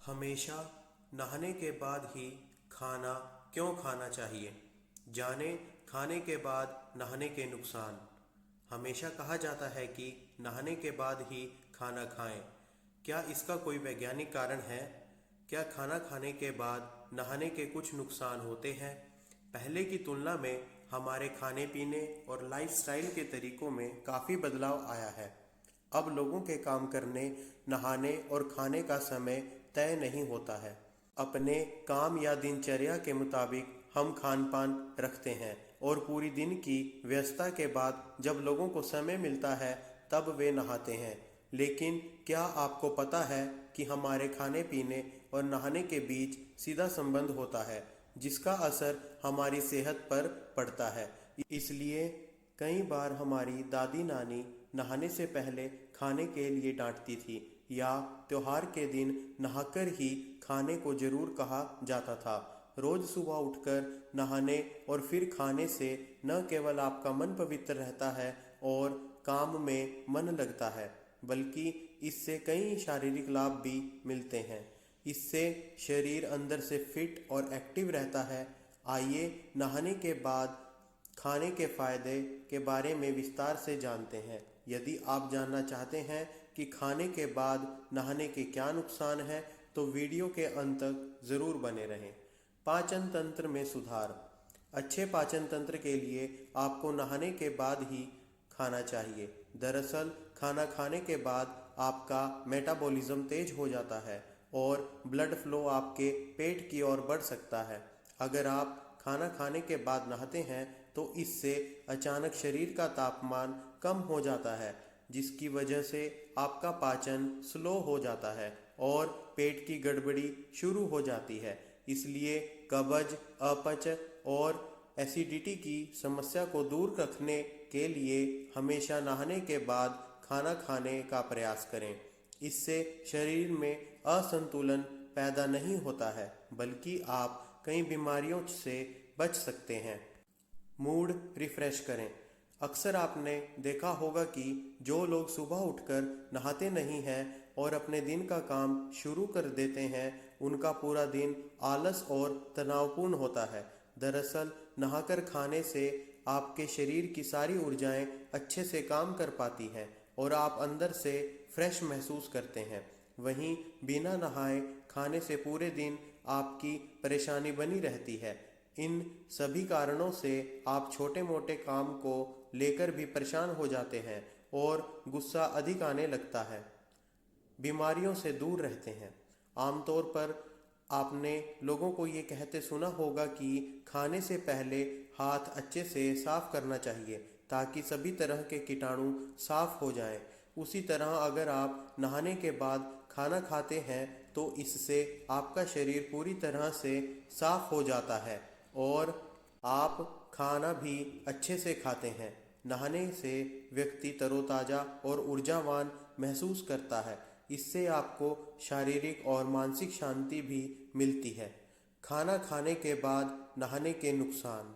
हमेशा नहाने के बाद ही खाना क्यों खाना चाहिए? जाने खाने के बाद नहाने के नुकसान। हमेशा कहा जाता है कि नहाने के बाद ही खाना खाएं। क्या इसका कोई वैज्ञानिक कारण है? क्या खाना खाने के बाद नहाने के कुछ नुकसान होते हैं? पहले की तुलना में हमारे खाने पीने और लाइफस्टाइल के तरीकों में काफ़ी बदलाव आया है। अब लोगों के काम करने, नहाने और खाने का समय तय नहीं होता है। अपने काम या दिनचर्या के मुताबिक हम खान पान रखते हैं और पूरी दिन की व्यस्तता के बाद जब लोगों को समय मिलता है तब वे नहाते हैं। लेकिन क्या आपको पता है कि हमारे खाने पीने और नहाने के बीच सीधा संबंध होता है, जिसका असर हमारी सेहत पर पड़ता है। इसलिए कई बार हमारी दादी नानी नहाने से पहले खाने के लिए डांटती थी या त्योहार के दिन नहाकर ही खाने को जरूर कहा जाता था। रोज सुबह उठकर नहाने और फिर खाने से न केवल आपका मन पवित्र रहता है और काम में मन लगता है, बल्कि इससे कई शारीरिक लाभ भी मिलते हैं। इससे शरीर अंदर से फिट और एक्टिव रहता है। आइए नहाने के बाद खाने के फायदे के बारे में विस्तार से जानते हैं। यदि आप जानना चाहते हैं कि खाने के बाद नहाने के क्या नुकसान हैं, तो वीडियो के अंत तक ज़रूर बने रहें। पाचन तंत्र में सुधार। अच्छे पाचन तंत्र के लिए आपको नहाने के बाद ही खाना चाहिए। दरअसल खाना खाने के बाद आपका मेटाबॉलिज्म तेज हो जाता है और ब्लड फ्लो आपके पेट की ओर बढ़ सकता है। अगर आप खाना खाने के बाद नहाते हैं तो इससे अचानक शरीर का तापमान कम हो जाता है, जिसकी वजह से आपका पाचन स्लो हो जाता है और पेट की गड़बड़ी शुरू हो जाती है। इसलिए कब्ज, अपच और एसिडिटी की समस्या को दूर रखने के लिए हमेशा नहाने के बाद खाना खाने का प्रयास करें। इससे शरीर में असंतुलन पैदा नहीं होता है, बल्कि आप कई बीमारियों से बच सकते हैं। मूड रिफ्रेश करें। अक्सर आपने देखा होगा कि जो लोग सुबह उठकर नहाते नहीं हैं और अपने दिन का काम शुरू कर देते हैं, उनका पूरा दिन आलस और तनावपूर्ण होता है। दरअसल नहाकर खाने से आपके शरीर की सारी ऊर्जाएं अच्छे से काम कर पाती हैं और आप अंदर से फ्रेश महसूस करते हैं। वहीं बिना नहाए खाने से पूरे दिन आपकी परेशानी बनी रहती है। इन सभी कारणों से आप छोटे मोटे काम को लेकर भी परेशान हो जाते हैं और गुस्सा अधिक आने लगता है। बीमारियों से दूर रहते हैं। आमतौर पर आपने लोगों को ये कहते सुना होगा कि खाने से पहले हाथ अच्छे से साफ करना चाहिए ताकि सभी तरह के कीटाणु साफ हो जाएं। उसी तरह अगर आप नहाने के बाद खाना खाते हैं तो इससे आपका शरीर पूरी तरह से साफ हो जाता है और आप खाना भी अच्छे से खाते हैं। नहाने से व्यक्ति तरोताज़ा और ऊर्जावान महसूस करता है। इससे आपको शारीरिक और मानसिक शांति भी मिलती है। खाना खाने के बाद नहाने के नुकसान।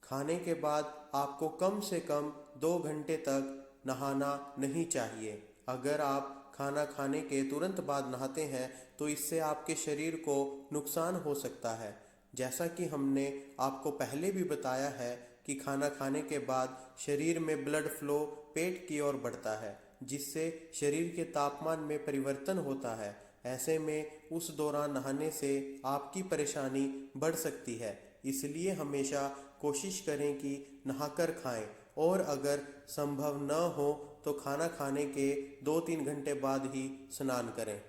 खाने के बाद आपको कम से कम 2 घंटे तक नहाना नहीं चाहिए। अगर आप खाना खाने के तुरंत बाद नहाते हैं तो इससे आपके शरीर को नुकसान हो सकता है। जैसा कि हमने आपको पहले भी बताया है कि खाना खाने के बाद शरीर में ब्लड फ्लो पेट की ओर बढ़ता है, जिससे शरीर के तापमान में परिवर्तन होता है। ऐसे में उस दौरान नहाने से आपकी परेशानी बढ़ सकती है। इसलिए हमेशा कोशिश करें कि नहाकर खाएं और अगर संभव न हो तो खाना खाने के 2-3 घंटे बाद ही स्नान करें।